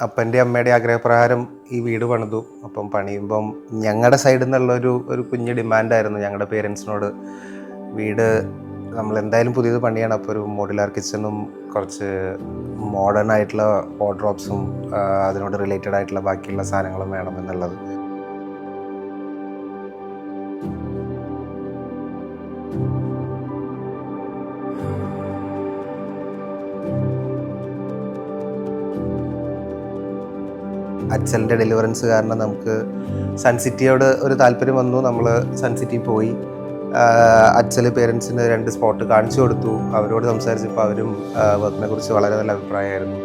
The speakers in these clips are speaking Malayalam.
അപ്പൻ്റെ അമ്മയുടെ ആഗ്രഹപ്രകാരം ഈ വീട് പണിതു. അപ്പം പണിയുമ്പം ഞങ്ങളുടെ സൈഡിൽ നിന്നുള്ളൊരു കുഞ്ഞ് ഡിമാൻഡായിരുന്നു ഞങ്ങളുടെ പേരൻസിനോട്. വീട് നമ്മൾ എന്തായാലും പുതിയത് പണിയാണ്, അപ്പോൾ ഒരു മോഡുലാർ കിച്ചണും കുറച്ച് മോഡേൺ ആയിട്ടുള്ള വാർഡ്രോബ്സും അതിനോട് റിലേറ്റഡ് ആയിട്ടുള്ള ബാക്കിയുള്ള സാധനങ്ങളും വേണം എന്നുള്ളത്. അച്ഛൻ്റെ ഡെലിവറൻസ് കാരണം നമുക്ക് സൺസിറ്റിയോട് ഒരു താല്പര്യം വന്നു. നമ്മൾ സൺസിറ്റി പോയി. അച്ഛന് പേരൻസിന് 2 സ്പോട്ട് കാണിച്ചു കൊടുത്തു. അവരോട് സംസാരിച്ചപ്പോൾ അവരും വർക്കിനെ കുറിച്ച് വളരെ നല്ല അഭിപ്രായമായിരുന്നു.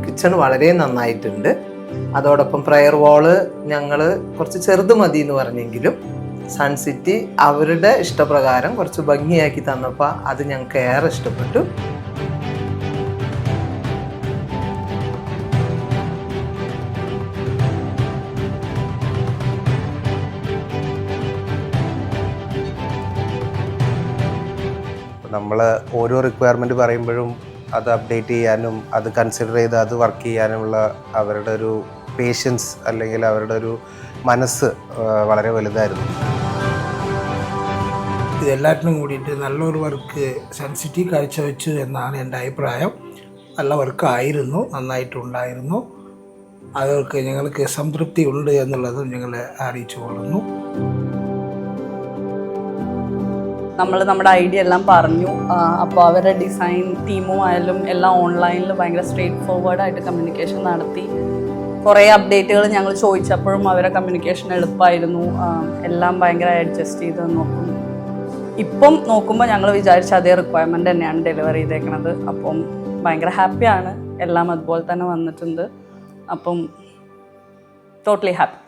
കിച്ചൺ വളരെ നന്നായിട്ടുണ്ട്. അതോടൊപ്പം പ്രയർ വാള് ഞങ്ങൾ കുറച്ച് ചെറുത് മതി എന്ന് പറഞ്ഞെങ്കിലും സൺസിറ്റി അവരുടെ ഇഷ്ടപ്രകാരം കുറച്ച് ഭംഗിയാക്കി തന്നപ്പോൾ അത് ഞങ്ങൾക്ക് ഏറെ ഇഷ്ടപ്പെട്ടു. നമ്മൾ ഓരോ റിക്വയർമെൻറ്റ് പറയുമ്പോഴും അത് അപ്ഡേറ്റ് ചെയ്യാനും അത് കൺസിഡർ ചെയ്ത് അത് വർക്ക് ചെയ്യാനുമുള്ള അവരുടെ ഒരു പേഷ്യൻസ് അല്ലെങ്കിൽ അവരുടെ ഒരു മനസ്സ് വളരെ വലുതായിരുന്നു. ഇതെല്ലാറ്റിനും കൂടിയിട്ട് നല്ലൊരു വർക്ക് സൺസിറ്റി കാഴ്ചവെച്ചു എന്നാണ് എൻ്റെ അഭിപ്രായം. നല്ല വർക്കായിരുന്നു, നന്നായിട്ടുണ്ടായിരുന്നു. അതൊക്കെ ഞങ്ങൾക്ക് സംതൃപ്തി ഉണ്ട് എന്നുള്ളതും ഞങ്ങളെ അറിയിച്ചു കൊള്ളുന്നു. നമ്മൾ നമ്മുടെ ഐഡിയ എല്ലാം പറഞ്ഞു. അപ്പോൾ അവരുടെ ഡിസൈൻ ടീമുമായാലും എല്ലാം ഓൺലൈനിൽ ഭയങ്കര സ്ട്രെയിറ്റ് ഫോർവേഡായിട്ട് കമ്മ്യൂണിക്കേഷൻ നടത്തി. കുറേ അപ്ഡേറ്റുകൾ ഞങ്ങൾ ചോദിച്ചപ്പോഴും അവരുടെ കമ്മ്യൂണിക്കേഷൻ എളുപ്പമായിരുന്നു. എല്ലാം ഭയങ്കര അഡ്ജസ്റ്റ് ചെയ്ത് നോക്കും. ഇപ്പം നോക്കുമ്പോൾ ഞങ്ങൾ വിചാരിച്ച അതേ റിക്വയർമെൻറ്റ് തന്നെയാണ് ഡെലിവറി ചെയ്തേക്കണത്. അപ്പം ഭയങ്കര ഹാപ്പിയാണ്. എല്ലാം അതുപോലെ തന്നെ വന്നിട്ടുണ്ട്. അപ്പം ടോട്ടലി ഹാപ്പി.